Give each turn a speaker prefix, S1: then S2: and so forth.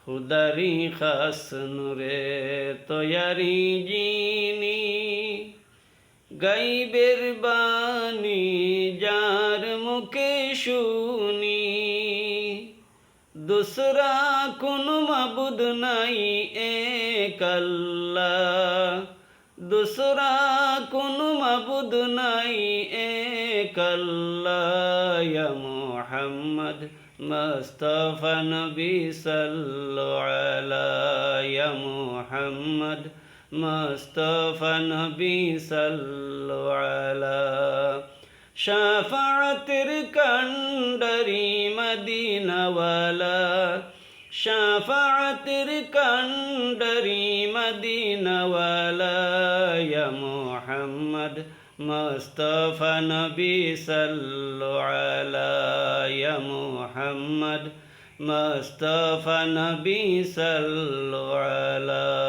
S1: খুদারি খাস নূরে তয়ারি যিনি, গাইবের বাণী যার মুখে শুনি। দুসরা কোন মাবুদ নাই এক আল্লাহ, দুসরা কোন মাবুদ নাই এক আল্লাহ। ইয়া মুহাম্মদ মুস্তাফা নবী সাল্লাল্লাহু আলাইহি, ইয়া মুহাম্মদ মুস্তাফা নবী সাল্লাল্লাহু আলাইহি। শাফাআতের কান্ডারি মদিনাওয়ালা, শাফাআতের কান্ডারি মদিনাওয়ালা। ইয়া মুহাম্মদ মুস্তাফা নবী সাল্লাল্লাহু আলাইহি, ইয়া মুহাম্মদ মুস্তাফা নবী সাল্লাল্লাহু আলাইহি।